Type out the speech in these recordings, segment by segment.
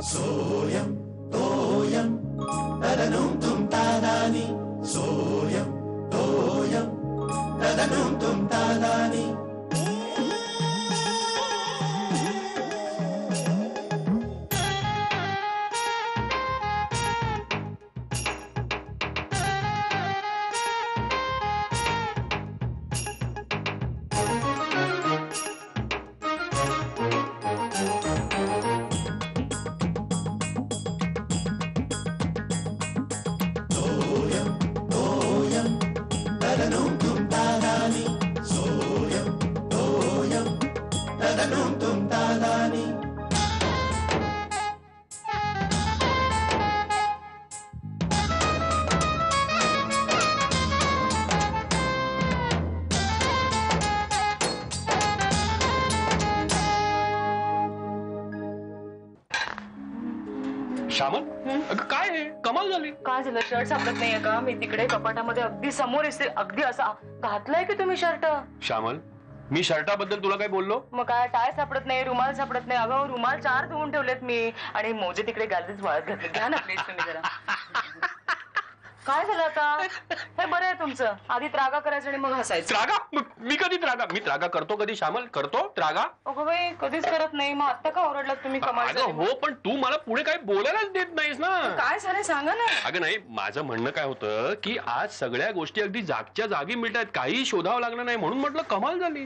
सोयम तोयम तदनुम तुम तादानी सोयम तोयम तदनुम तुम तादानी श्यामल, अगं काय आहे? कमाल झाली. काय झालं? शर्ट सापडत नाहीये का? मी तिकडे कपाटामध्ये अगदी समोर अगदी असा घातलाय की तुम्ही शर्ट. श्यामल, मी शर्टाबद्दल तुला काय बोललो? मग काय? टाय सापडत नाही, रुमाल सापडत नाही. अगं रुमाल 4 धुवून ठेवलेत मी आणि मोजे तिकडे गॅलरीत वाळत घातले. घ्या ना प्लीज तुम्ही जरा. काय झालं आता? हे बरं आहे तुमचं. आधी त्रागा करायचं आणि मग हसायचं. त्रागा? मी कधी त्रागा? मी त्रागा करतो कधी? श्यामल, करतो त्रागा? अगं बाई, कधीच करत नाही. मग आता का ओरडलात तुम्ही? कमाल. हो, पण तू मला पुढे काही बोलायलाच देत नाहीस ना. काय झालं सांगा ना. अगं नाही, माझं म्हणणं काय होतं की आज सगळ्या गोष्टी अगदी जागच्या जागी मिळतात, काही शोधावं लागलं नाही, म्हणून म्हटलं कमाल झाली.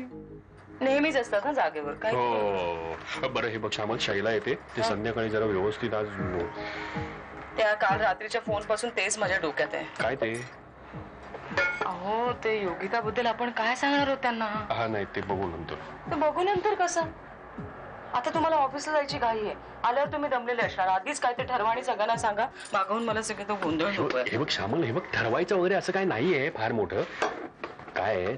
नेहमीच असतात ना जागेवर. काय हो बरं, हे बघ श्यामल, शैला येते, ते संध्याकाळी जरा व्यवस्थित आज. त्या काल रात्रीच्या फोन पासून तेच माझ्या डोक्यात आहे. काय ते? अहो, ते योगिता बद्दल आपण काय सांगणार आहोत त्यांना? हा नाही, ते बघू नंतर. ते बघू नंतर कसं? आता तुम्हाला ऑफिसला जायची घाई आहे. आल्यावर तुम्ही दमलेले असणार. आधीच काय ते ठरवा आणि सगळ्यांना सांगा. मागवून मला सगळं तो गोंधळ नकोय. हे बघ श्यामल, हे बघ, ठरवायचं वगैरे असं काय नाहीये फार मोठं. काय आहे,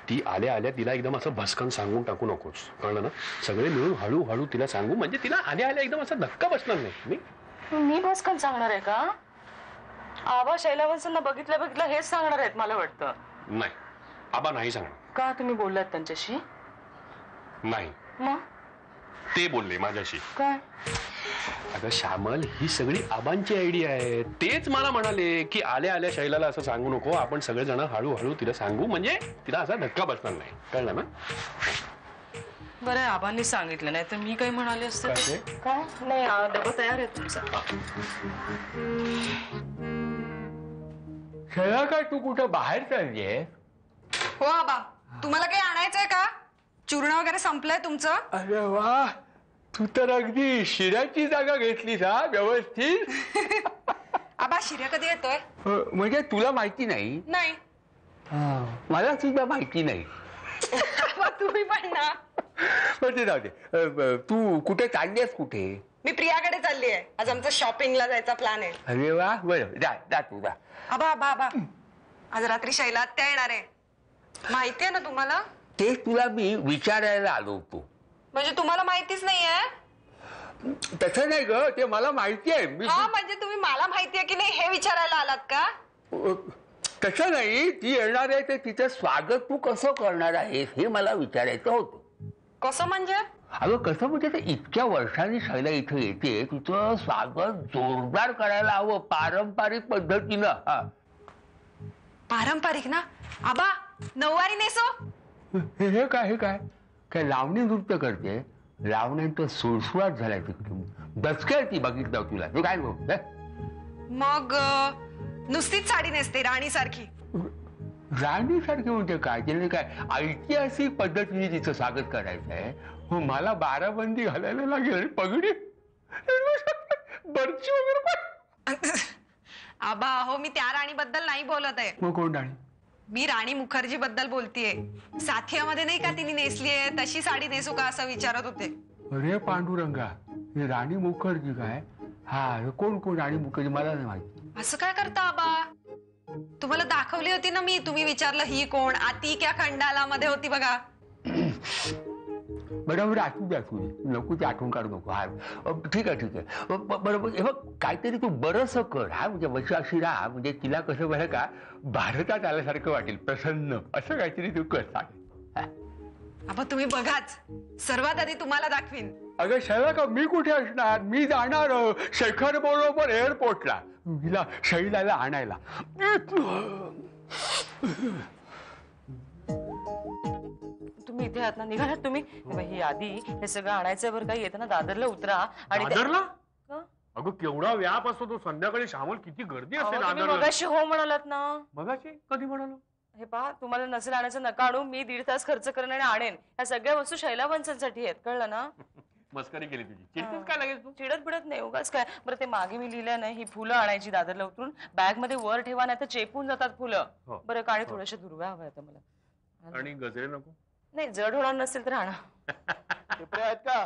ती आल्या आल्या तिला एकदम असं भस्कन सांगून टाकू नकोस, कळलं ना? सगळे मिळून हळूहळू तिला सांगू, म्हणजे तिला आल्या आल्या एकदम असा धक्का बसणार नाही. मी भस्कन सांगणार आहे का? आबा शैलावंसांना बघितलं हेच सांगणार आहेत मला वाटतं. नाही, आबा नाही सांगणार. का? तुम्ही बोललात त्यांच्याशी? नाही. मग ते बोलले माझ्याशी. काय? अगं श्यामल, ही सगळी आबांची आयडिया आहे. तेच मला म्हणाले की आल्या आल्या शैलाला असं सांगू नको, आपण सगळेजण हळूहळू तिला सांगू, म्हणजे तिला असा धक्का बसणार नाही, कळलं ना? बरं, आबांनी सांगितलं, नाही तर मी काही म्हणाले असते. काय नाही, डबा तयार आहे तुमचा. शैला, काय तू कुठं बाहेर चाललीये? हो आबा, तुम्हाला काही आणायचंय का? चूर्ण वगैरे संपलंय तुमचं? अरे वा, तू तर अगदी शिऱ्याची जागा घेतलीस हा, व्यवस्थित. आबा, शिर्या कधी येतोय? म्हणजे तुला माहिती नाही? नाही. मला सुद्धा माहिती नाही. आबा, तुम्ही पण ना. ते जाऊ दे. तू कुठे चाललीयस? कुठे? मी प्रियाकडे चालली आहे. आज आमचा शॉपिंगला जायचा प्लॅन आहे. अरे वा, बरं, जा तू जा. आबा आबा आबा, आज रात्री शैला आत्या येणार आहे. माहितीये ना तुम्हाला? तेच तुला मी विचारायला आलो होतो. म्हणजे तुम्हाला माहितीच नाहीये? तसं नाही ग, ते मला माहिती आहे. हा, म्हणजे तुम्ही मला माहितीये की नाही हे विचारायला आलात का? तसं नाही, ती येणार आहे, ते तिचं स्वागत तू कसं करणार आहेस हे मला विचारायचं होतं. कसं म्हणजे? अगं कसं म्हणजे, ते इतक्या वर्षांनी शैला इथे येते, तिचं स्वागत जोरदार करायला हवं, पारंपरिक पद्धतीनं. हा, पारंपरिक ना? आबा, नऊवारी नेसो. हे काय काय लावणी नृत्य करते? लावण्यांचा सुळसुळाट झालाय तिकडे. दचकेल ती बघितलं तुला. हे काय बोल? मग नुसतीच साडी नेसते राणी सारखी? राणी सारखी म्हणजे काय? तिने काय ऐतिहासिक पद्धतीने तिचं स्वागत करायचं आहे? मला बाराबंदी घालायला लागेल, पगडी, बर्ची वगैरे. आबा, हो, मी त्या राणी बद्दल नाही बोलत आहे. मग कोण राणी? मी राणी मुखर्जी बद्दल बोलतीये. साथियामध्ये नाही का तिने नेसलीये तशी साडी नेसू का असं विचारत होते. अरे पांडुरंगा, हे राणी मुखर्जी काय? हा, कोण राणी मुखर्जी? मला नाही माहिती. असं काय करता आबा? तुम्हाला दाखवली होती ना मी. तुम्ही विचारलं ही कोण? आती क्या खंडाला मध्ये होती बघा. बरोबर, असू दे. नको ती आठवण काढू नको. हा, ठीक आहे. बरोबर. हे बघ, काहीतरी तू बरंच कर. हा, म्हणजे वशी राहा, म्हणजे तिला कसं बरं का भारतात आल्यासारखं वाटेल, प्रसन्न असं काहीतरी तू कर. आबा तुम्ही बघाच, सर्वात आधी तुम्हाला दाखवीन. अगं शैला, मी कुठे असणार? मी जाणार शेखर बरोबर एअरपोर्टला हिला शैलाला आणायला. तुम्ही इथे आहात ना, निघालात तुम्ही? ही आधी हे सगळं आणायचं बरं काही येतं ना, दादरला उतरा आणि दादरला? अगं केवढा व्याप असतो तो संध्याकाळी. श्यामल किती गर्दी असते दादरला. मगाशी हो म्हणालात ना. मगाशी कधी म्हणालो? हे पहा, तुम्हाला नसेल आणायचं नका आणू. मी 1.5 तास खर्च करेन आणि आणेन. या सगळ्या वस्तू शैला वंशांसाठी आहेत, कळलं ना? मस्करी केली तुझी. चिडतेस काय लगेच तू? चिडत बिडत नाही, उगाच काय. बरं ते मागे मी लिहिलंय ना, ही फुलं आणायची दादरला उतरून, बॅग मध्ये वर ठेवा, नाही तर चेपून जातात फुलं. हो. बरं काळी थोड्याशा दुर्वा हव्या आता मला. आणि गजरे नको? नाही, जड होणार नसेल तर आणा. आहेत का?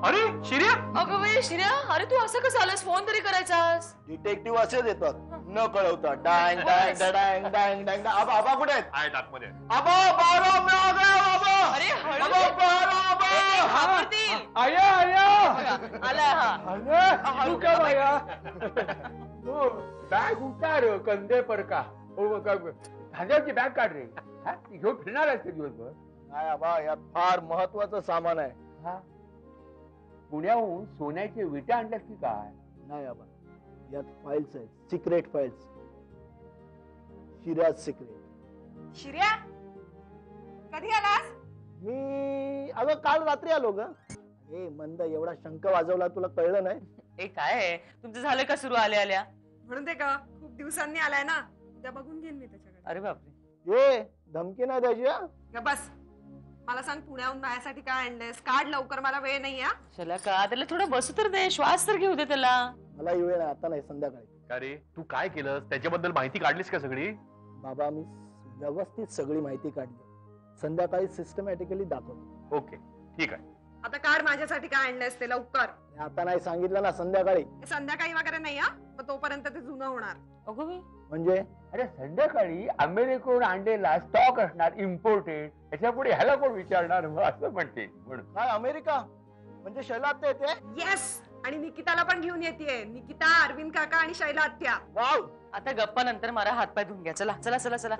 अरे शिर्या, अगं वे शिर्या, अरे तू असं कसं आलास? फोन तरी करायचास. डिटेक्टिव्ह असेच येतात न कळवता. डांग डांग डांग डांग डांग. आबा कुठे आहेत? आहेत आतमध्ये. आबा बारा मी आ गया आबा. अरे हळू. आबा बारा आबा. घाबरतील. आया आला हा. तू क्या भैया? हो, बॅग उतार कंधे पर का. हो खांद्यावरची बॅग काढ रे. ती घेऊन फिरणार आहेस ते दिवसभर? नाही आबा, यात फार महत्वाचं सामान आहे. हा, पुण्याहून सोन्याचे विटा आणल्यास की काय? नाही आबा, यात फाईल्स आहेत, सिक्रेट फाईल्स. शिर्याज सिक्रेट. शिर्या, कधी आलास? मी अगं काल रात्री आलो ग. ए मंद, एवढा शंख वाजवला तुला कळलं नाही? ए काय आहे? तुमचं झालं का सुरू आल्या आल्या? म्हणून ते का खूप दिवसांनी आलाय ना, उद्या बघून घेईन मी त्याच्याकडे. अरे बापरे. ए धमकी नाही द्यायची हा. ग बस, मला सांग पुण्याहून माझ्यासाठी काय आणलंयस? काढ लवकर, मला वेळ नाही. हा, चला का, त्याला थोडं बसू तर दे, श्वास तर घेऊ दे त्याला. मला वेळ नाही, आता नाही, संध्याकाळी. का रे, तू काय केलंस? त्याच्याबद्दल माहिती काढलीस का सगळी? बाबा मी व्यवस्थित सगळी माहिती काढली. संध्याकाळी सिस्टमॅटिकली दाखवतो. ओके ठीक आहे. आता काढ माझ्यासाठी काय आणलंयस ते लवकर. आता नाही सांगितलं ना, संध्याकाळी. हे संध्याकाळी वगैरे नाही. हा, मग तोपर्यंत ते जुनं होणार. अगो मी म्हणजे अरे संध्याकाळी अमेरिकेहून आणलेला स्टॉक असणार इम्पोर्टेड. त्याच्या पुढे ह्याला कोण विचारणार मग, असं म्हणते म्हणून. काय अमेरिका म्हणजे शैला आत्या येते? येस, आणि निकिताला पण घेऊन येते. निकिता, अरविंद काका आणि शैला आत्या. वाव. आता गप्पा नंतर मला हातपाय धुवून घ्या. चला चला चला चला.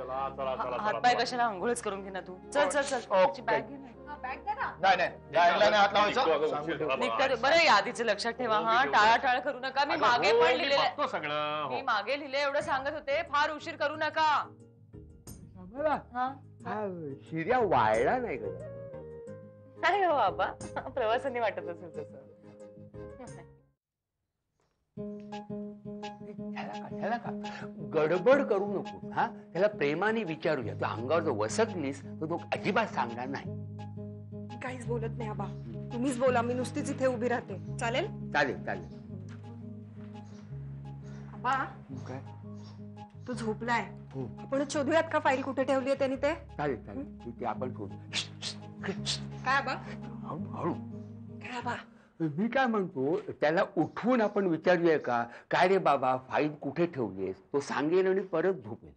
हातपाय कशाला, आंघोळच करून घे ना तू. चल चल चल. तुझी बॅग घे ना. बॅग दे ना. नाही नाही, जायला नाही हात लावायचा. सांगून ठेव. निघतात. बरं या आधीचं लक्षात ठेवा हा, टाळाटाळ करू नका. मी मागे पण लिहिलेलं आहे. बघतो सगळं. मी मागे लिहिले, एवढं सांगत होते, फार उशीर करू नका. आम्हाला हा हा शिर्या वाळला नाही का? नाही हो बाबा, प्रवासाने वाटत असेल तसं. त्याला का गडबड करू नको. हा, त्याला प्रेमाने विचारूया. तू अंगावर जर वसकलीस तर तो अजिबात सांगणार नाही. मी काहीच बोलत नाही आबा, तुम्हीच बोला. मी नुसतीच इथे उभी राहते. चालेल? चालेल चालेल. आबा, काय? तू झोपलाय. हो. आपण शोधूयात का फाईल कुठे ठेवली आहे त्यांनी ते? चालेल चालेल, ते आपण शोधू. काय आबा? हळू. काय आबा? मी काय म्हणतो, त्याला उठवून आपण विचारूया का, काय रे बाबा फाईल कुठे ठेवलीस? तो सांगेल आणि परत झोपेल.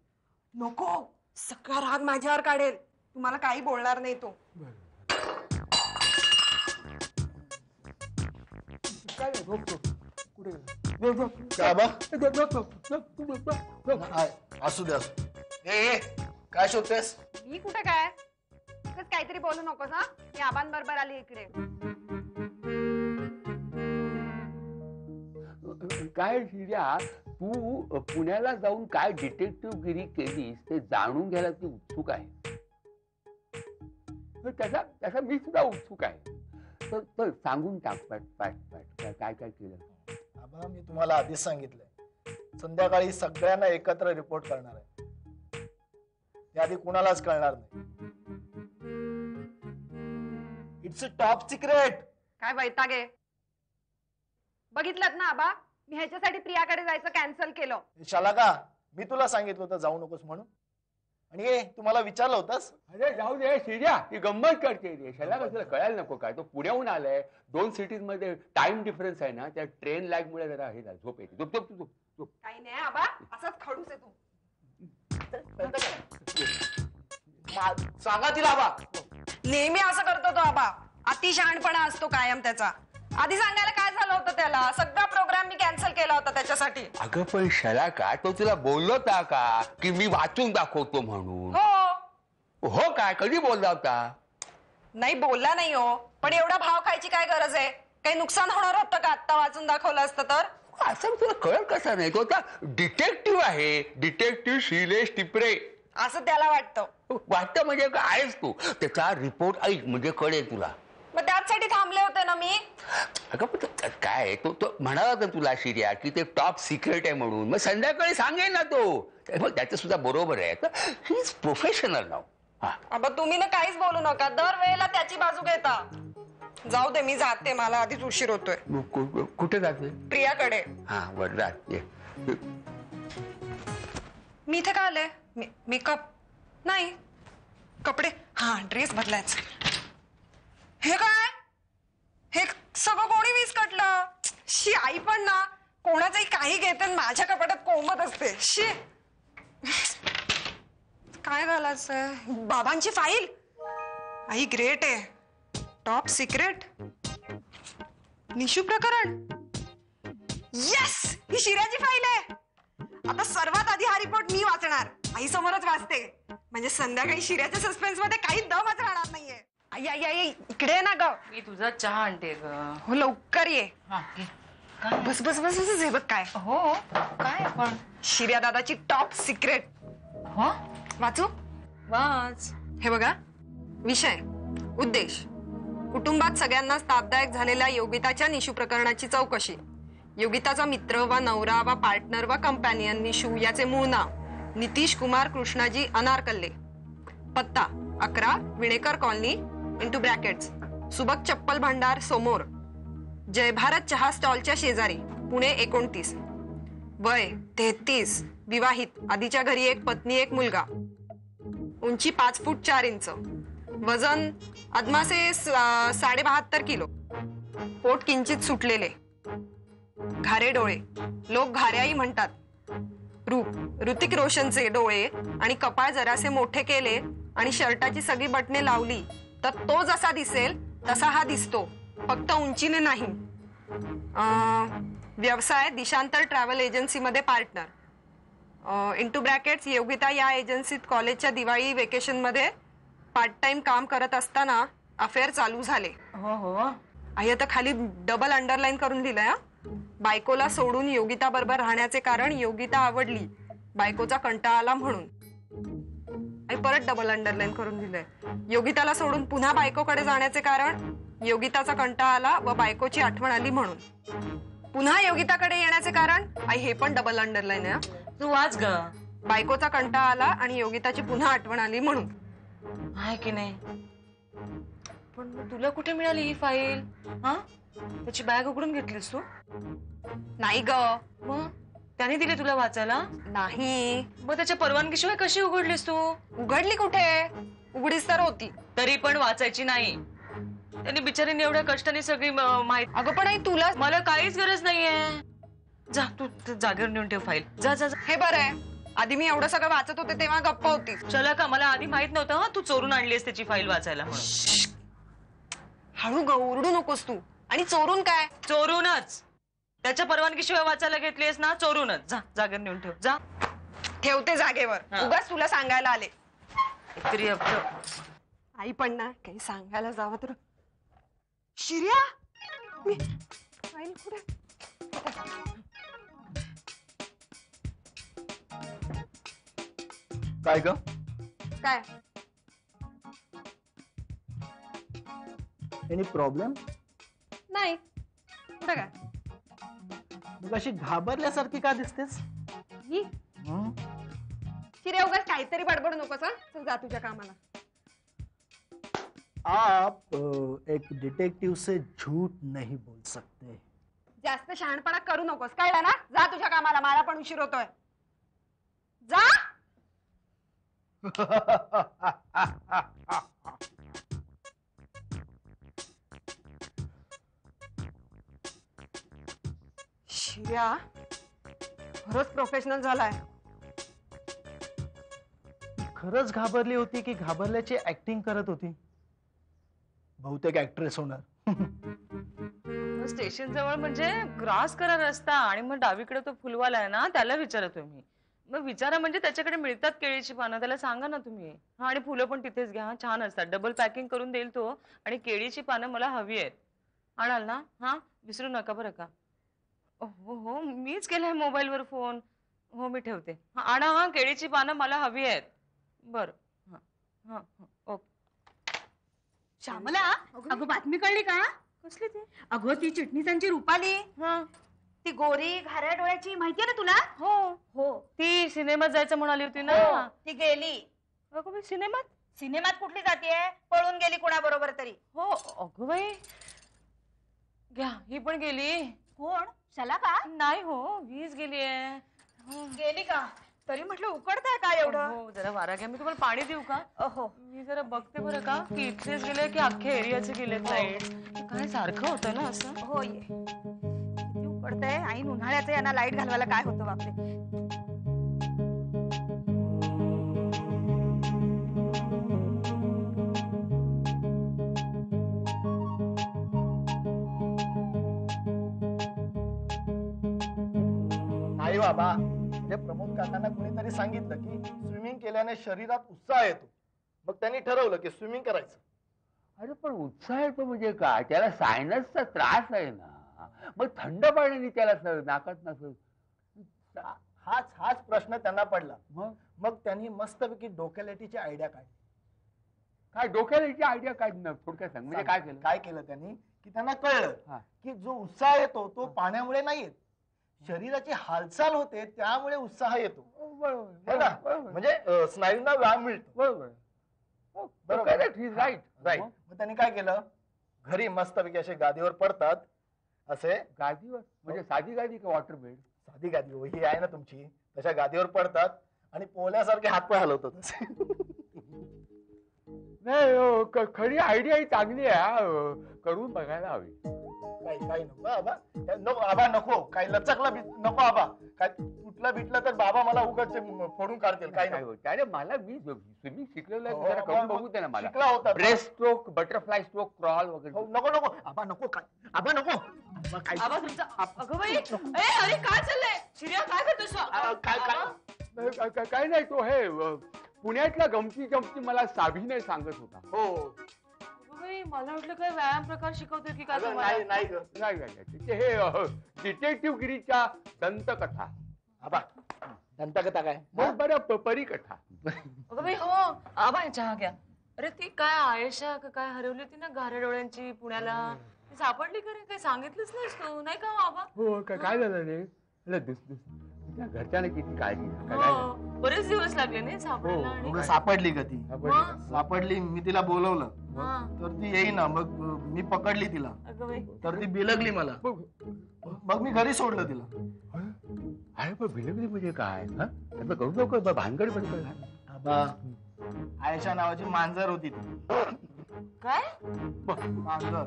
नको, सगळा राग माझ्यावर काढेल. तुम्हाला काही बोलणार नाही तो. काय रे, झोप झोप. कुठे काय बा? झोप. असू दे असू. ए काय शोधतेस? मी कुठे काय? काहीतरी बोलू नकोस. हा, मी आबांबरोबर आली इकडे. काय शिर्या, तू पुण्याला जाऊन काय डिटेक्टिव्ह गिरी केलीस ते जाणून घ्यायला ती उत्सुक आहे. त्याचा मी सुद्धा उत्सुक आहे. तर सांगून टाक पाट पाट पाट काय काय केलं. आबा मी तुम्हाला आधीच सांगितलंय, संध्याकाळी सगळ्यांना एकत्र रिपोर्ट करणार आहे. त्याआधी कुणालाच कळणार नाही. It's a top secret. काय वैतागे. बघितलं ना आबा, मी ह्याच्यासाठी प्रियाकडे जायचं कॅन्सल केलं. शाला का, मी तुला सांगितलं होतं जाऊ नकोस म्हणून. आणि हे तुम्हाला विचारलं होतंस? अरे जाऊ दे शिर्या, ती गंमत करते रे. शाला कसं कळायला नको काय. तो पुण्याहून आलाय, 2 सिटीज मध्ये टाइम डिफरन्स आहे ना, त्या ट्रेन लॅग मुळे जरा हे झालं, झोप येते. झोप झोप झोप झोप. काही नाही आबा, असाच खडूस आहे तू. सांगा तिला आबा. नेहमी असं करतो तो आबा. अतिशहाणपणा असतो कायम त्याचा. आधी सांगायला काय झालं होतं त्याला? सगळा प्रोग्राम मी कॅन्सल केला होता त्याच्यासाठी. अगं पण शाला का, तो तुला बोललो होता का की मी वाचून दाखवतो म्हणून? हो, हो काय, कधी बोलला होता? नाही बोलला नाही हो, पण एवढा भाव खायची काय गरज आहे? काही नुकसान होणार होतं का आत्ता वाचून दाखवलं असतं तर? असं तुला कळत कसं नाही? तो आता डिटेक्टिव्ह आहे, डिटेक्टिव्ह शिलेश टिपरे. असं त्याला वाटतं. वाटतं म्हणजे काय आहेस तू? त्याचा रिपोर्ट ऐक म्हणजे कळेल तुला. मग त्याचसाठी थांबले होते ना मी. अगं पण काय आहे, तो म्हणाला होता तुला शिर्या की ते टॉप सिक्रेट आहे म्हणून. मग संध्याकाळी सांगेल ना तो. मग त्याचं सुद्धा बरोबर आहे. ही इज प्रोफेशनल नाव. अबा तुम्ही ना काहीच बोलू नका, दर वेळेला त्याची बाजू घेता. जाऊ दे, मी जाते, मला आधीच उशीर होतोय. कुठे जाते? प्रियाकडे. हा वरदात ये. मी इथे का आले? मेकअप नाही, कपडे. हा, ड्रेस बदलायचा. हे काय? हे सगळं कोणी विस्कटलं? शी, आई पण ना कोणाचंही काही घेते आणि माझ्या कपाटात कोंबत असते. शी, काय घालायचंय? बाबांची फाईल. आई ग्रेट आहे. टॉप सिक्रेट, निशू प्रकरण. येस, ही शिर्याची फाईल आहे. आता सर्वात आधी हा रिपोर्ट मी वाचणार. आई समोरच वाचते, म्हणजे संध्याकाळी शिर्याच्या सस्पेन्स मध्ये काही दमच राहणार नाहीये. आई आई आई, इकडे ये ना ग. मी तुझा चहा आणते ग. हो, लवकर ये. हा, घे. काय? बस बस बस बस. हे बघ काय, हो, काय आपण? शिर्या दादाची टॉप सिक्रेट. हो, वाचू? वाच. हे बघा, विषय, उद्देश, कुटुंबात सगळ्यांनाच तापदायक झालेल्या योगिताच्या निशू प्रकरणाची चौकशी. योगिताचा मित्र वा नवरा वा पार्टनर वा कंपॅनियन निशू याचे मूळ नाव नितीश कुमार कृष्णाजी अनारकल्ले. पत्ता 11 विणेकर कॉलनी इंटू ब्रॅकेट्स सुबक चप्पल भांडार समोर, जय भारत चहा स्टॉलच्या शेजारी, पुणे 29. वय 33, विवाहित, आधीच्या घरी एक पत्नी एक मुलगा. उंची 5 फूट 4 इंच. वजन अदमासे 72.5 किलो. पोट किंचित सुटलेले. घारे डोळे, लोक घाऱ्याही म्हणतात. रूप ऋतिक रोशनचे डोळे आणि कपाळ जरासे मोठे केले आणि शर्टाची सगळी बटणे लावली तर तो जसा दिसेल तसा हा दिसतो, फक्त उंचीने नाही. व्यवसाय दिशांतर ट्रॅव्हल एजन्सीमध्ये पार्टनर. इंटू ब्रॅकेट्स योगिता या एजन्सीत कॉलेजच्या दिवाळी वेकेशन मध्ये पार्ट टाइम काम करत असताना अफेअर चालू झाले. हो हो. आई आता खाली डबल अंडरलाईन करून दिलंय. बायकोला सोडून योगिता बरोबर राहण्याचे कारण योगिता आवडली, बायकोचा कंटाळा आला म्हणून. आई परत डबल अंडरलाईन करून दिलंय. योगिताला सोडून पुन्हा बायकोकडे जाण्याचे कारण योगिताचा कंटाळा आला व बायकोची आठवण आली म्हणून. पुन्हा योगिताकडे येण्याचे कारण, आई हे पण डबल अंडरलाईन आहे. तू वाच ग. बायकोचा कंटाळा आला आणि योगिताची पुन्हा आठवण आली म्हणून. आहे की नाही? पण मग तुला कुठे मिळाली ही फाईल? हा, त्याची बॅग उघडून घेतलीस तू? नाही ग. मग त्याने दिले तुला वाचायला? नाही. मग त्याच्या परवानगीशिवाय कशी उघडलीस तू? उघडली कुठे, उघडीच तर होती. तरी पण वाचायची नाही. त्यांनी बिचारीने एवढ्या कष्टाने सगळी माहिती. अगं पण आई तुला, मला काहीच गरज नाहीये. जा तू जागेवर नेऊन ठेव फाईल. जा जा जा. हे बरं आहे, आधी मी एवढं सगळं वाचत होते तेव्हा गप्प होती. चला का, मला आधी माहित नव्हतं तू चोरून आणलीस त्याची फाईल वाचायला म्हणून. हळू ग, ओरडू नकोस तू. आणि चोरून काय? चोरूनच. त्याच्या परवानगीशिवाय वाचायला घेतलीस ना, चोरूनच. जा जागेवर नेऊन ठेव. जा. ठेवते जागेवर. हा. उगाच तुला सांगायला आले. तरी आई पण ना काही सांगायला जावं तर. शिर्या, मी फाईल कुठे? काय ग? काय एनी प्रॉब्लेम? नाही. कुठे काय? मग अशी घाबरल्यासारखी का दिसतेस? ही हं? शिर्या, उगाच काहीतरी बडबड नकोस. हं? चल जा तुझ्या कामाला. आप एक डिटेक्टिव से झूठ नहीं बोल सकते. जास्त शहाणपणा करू नकोस, कळलं ना? जा तुझ्या कामाला, मला पण उशीर होतोय. जा. शिर्या खरंच प्रोफेशनल झालाय. खरंच घाबरली होती की घाबरल्याची ऍक्टिंग करत होती? बहुतेक ऍक्ट्रेस होणार. स्टेशन जवळ म्हणजे क्रॉस करा रस्ता आणि मग डावीकडे तो फुलवाला आहे ना, त्याला विचारतोय मी. मग विचारा म्हणजे त्याच्याकडे मिळतात केळीची पानं, त्याला सांगा ना तुम्ही. हा, आणि फुलं पण तिथेच घ्या, छान असतात. डबल पॅकिंग करून देईल तो. आणि केळीची पानं मला हवी आहेत. आणाल ना? हा, विसरू नका बरं का. हो हो, मीच केलाय मोबाईलवर फोन. हो, मी ठेवते. हा, आणा. हा, केळीची पानं मला हवी आहेत. बरं. हा हा, ओके. श्यामला, अगं बातमी कळली का? कसली ती? अगं ती चिटणीसांची रुपाली, हा, ती गोरी घाऱ्या डोळ्याची, माहितीये ना तुला? हो हो, ती सिनेमात जायचं म्हणाली होती ना. ती गेली. अगं बाई, सिनेमात? सिनेमात कुठली जातीये? पळून गेली कोणाबरोबर तरी. हो. अगं बाई, घ्या, ही पण गेली. कोण? शला का? नाही हो, वीज गेली आहे. गेली का? तरी म्हटलं उकडताय का एवढं? हो, जरा वारा घ्या. मी तुम्हाला पाणी देऊ का? हो. मी जरा बघते बरं का, की इथलेच गेले की अख्ख्या एरियाचे गेलेत लाईट. काय सारखं होतं ना असं. हो, ये. किती उकडतंय. ऐन उन्हाळ्याचं यांना लाईट घालवायला काय होतं बापरे. नाही बाबा, म्हणजे प्रमोद काकांना कोणीतरी सांगितलं की स्विमिंग केल्याने शरीरात उत्साह येतो. मग त्यांनी ठरवलं की स्विमिंग करायचं. अरे पण उत्साह येतो म्हणजे काय? त्याला सायनसचा त्रास आहे ना, मग थंड पाण्याने त्याला नाकात नसेल. हाच प्रश्न त्यांना पडला. मग मग त्यांनी मस्तपैकी डोक्यालेटीची आयडिया काढली. काय डोक्याला आयडिया काढणं? थोडक्यात सांग. म्हणजे काय केलं? काय केलं त्यांनी की त्यांना कळलं हा. की जो उत्साह येतो तो पाण्यामुळे नाही येत, शरीराची हालचाल होते त्यामुळे उत्साह येतो. बरोबर, है ना? बरोबर, म्हणजे स्नायूंना व्यायाम मिळतो. बरोबर. बरोबर. राईट. मग त्यांनी काय केलं, घरी मस्तपैकी असे गादीवर पडतात, असे गादीवर म्हणजे साधी गादी का वॉटर बेड? साधी गादी हो, ही आहे ना तुमची, तशा गादीवर पडतात आणि पोहल्यासारखे हातपाय हलवतात असे. नाही हो, खरी आयडिया ही चांगली आहे. करून बघायला हवी. काही नको आबा, नको आबा, नको काही लचकला नको आबा, काय तुटलं बिटलं तर बाबा मला उगाच फोडून काढतील. काही काय नको. होतं? अरे मला मी स्विमिंग शिकलेलं हो, आहे, जरा करून मग बघू दे ना मला. शिकला होता. Breast stroke, butterfly stroke, crawl हो, वगैरे. नको आबा, नको काय आबा, नको आबा, काय आवाज तुमचा. अगं बाई, अरे काय चाललंय? शिर्या काय करतोस? काय नाही, तो हे पुण्यातला गमती मला साभीने सांगत होता. हो. मला वाटलं काय व्यायाम प्रकार शिकवतोय की काय अगं, तुम्हाला? नाही ग. नाही, ते हे डिटेक्टिव्ह गिरीच्या दंतकथा. आबा, दंतकथा काय? मग बरं परीकथा. अगं बाई, हो. आबा, चहा घ्या. अरे ती काय आयशा का काय हरवली होती ना घाऱ्या डोळ्यांची पुण्याला, ती सापडली का रे? काही सांगितलंच नाहीस तू, नाही का आबा? हो, काय झालं रे? त्या घरच्याने किती काळजी काय हो, झालं? बरेच दिवस लागले नाही सापडायला. आणि मग सापडली का ती? मग? सापडली, मी तिला बोलवलं हा. तर ती येईना. मग मी पकडली तिला, अगं बाई, तर ती बिलगली मला. मग मी घरी सोडलं तिला. अरे पण बिलगली म्हणजे काय? करू नको भानगड पण. आबा, आयशा नावाची मांजर होती ती. काय? मांजर.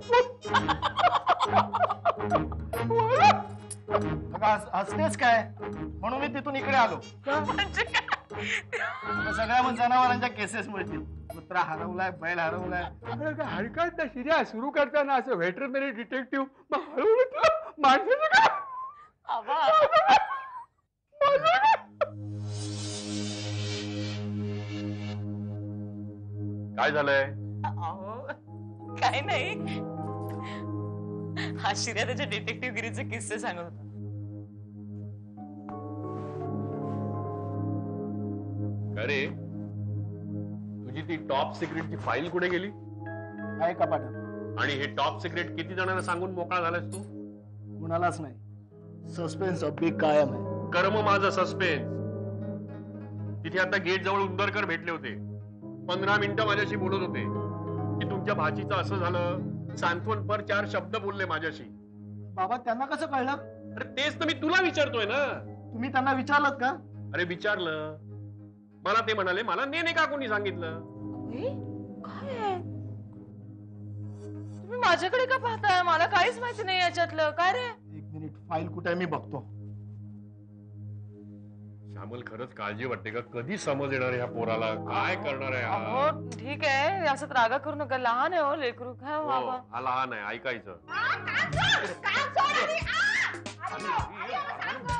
हसतेच काय? म्हणून मी तिथून इकडे आलो. म्हणजे काय? आता सगळ्या मग जनावरांच्या केसेस मिळतील. कुत्रा हरवलाय, बैल हरवलाय. हरकत ना शिर्या, सुरू करताना असं व्हेटरनरी डिटेक्टिव्ह, मग हळूहळू माणसाचं काय? आबा, काय झालंय? अहो, काय नाही. हा शिर्या त्याच्या डिटेक्टिव्ह गिरीचे किस्से सांगत होता. अरे, तुझी ती टॉप सिक्रेटची फाईल कुठे गेली? आहे कपाटात. आणि हे टॉप सिक्रेट किती जणांना सांगून मोकळा झालास तू? कुणालाच नाही. सस्पेन्स अब्बी कायम आहे. कर्म माझं सस्पेन्स. तिथे आता गेट जवळ उंदरकर भेटले होते. 15 मिनिटं माझ्याशी बोलत होते की तुमच्या भाचीचं असं झालं. सांत्वनपर 4 शब्द बोलले माझ्याशी. बाबा, त्यांना कसं कळलं? अरे तेच तर मी तुला विचारतोय ना. तुम्ही त्यांना विचारलं का? अरे विचारलं. मला ते म्हणाले मला नेने काकूंनी सांगितलं. काय आहे? तुम्ही माझ्याकडे का पाहताय? मला काहीच माहिती नाही याच्यातलं. काय रे? एक मिनिट, फाईल कुठे आहे मी बघतो. श्यामल, खरंच काळजी वाटते का? कधी समज येणार आहे ह्या पोराला? काय करणार आहे हा? अहो, ठीक आहे, असं रागा करू नका. लहान आहे हो लेकरू. काय हो हो, बाबा? हा लहान आहे, ऐकायचं.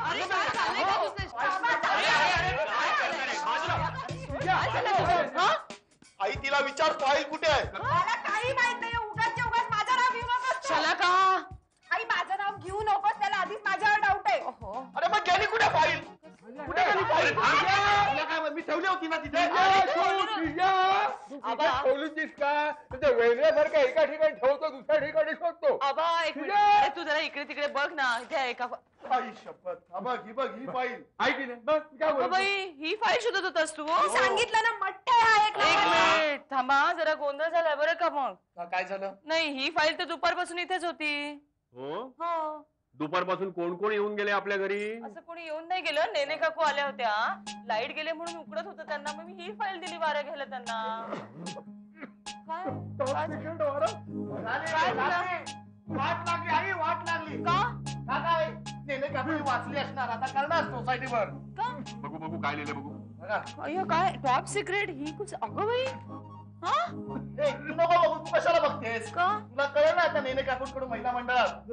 अरे, काय झालंय का तुझं? आई तिला विचार फाईल कुठे आहे? मला काही माहित नाही. उगाच उगाच माझं नाव घेऊ नकोस तू. चला का आई माझं नाव घेऊ नकोस. त्याला आधीच माझ्यावर डाऊट आहे. अरे मग गेली कुठे फाईल? कुठे गेली फाईल? तुला काय मी ठेवली होती ना तिथे. ठेवलीस का तुझ्या वेगळ्यासारखं एका ठिकाणी ठेवतो दुसऱ्या ठिकाणी शोधतो. आबा एक मिनिट अरे, तू जरा इकडे तिकडे बघ ना. इथे आहे का आई शपथ. हा बघ ही फाईल. ऐकली ना बघ काय अगं बोलतो. बाई ही फाईल शोधत होतास तू? मी सांगितलं ना मठ्ठा हा एक एक मिनिट थांबा जरा गोंधळ झालाय बरं का मग. काय झालं? नाही ही फाईल तर दुपारपासून इथेच होती. हो हो दुपारपासून कोण कोण येऊन गेले आपल्या घरी? असं कोणी येऊन नाही गेलं. नेने काकू आल्या होत्या. लाईट गेले म्हणून उकडत होतं त्यांना. मग मी ही फाईल दिली वाऱ्या घ्यायला त्यांना. काय काय झालं? वाट लागली आई वाट लागली. का काय नेले का वाचली असणार आता करणार सोसायटीवर. का बघू बघू काय लिहिलं बघू. बघा. अय्यो काय टॉप सिक्रेट ही कुछ अगं बाई. हा ए, तू नको बघू. तू कशाला बघतेस? का तुला कळलं ना आता नेने काकूंकडून महिला मंडळात.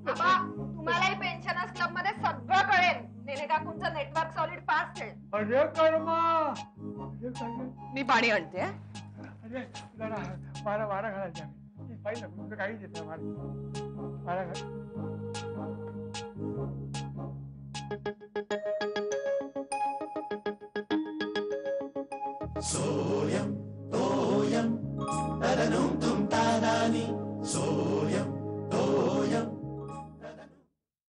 बाबा तुम्हालाही पेन्शनर्स क्लब मध्ये सगळं कळेल. नेने काकूंचं नेटवर्क सॉलिड फास्ट आहे. अरे कर्मा मी पाणी आणते. अरे जरा वारा घालायचा पाहिजे तुमचं काही देत वारा घाल. Soyam, toyam, taranum tum tarani. Soyam, toyam,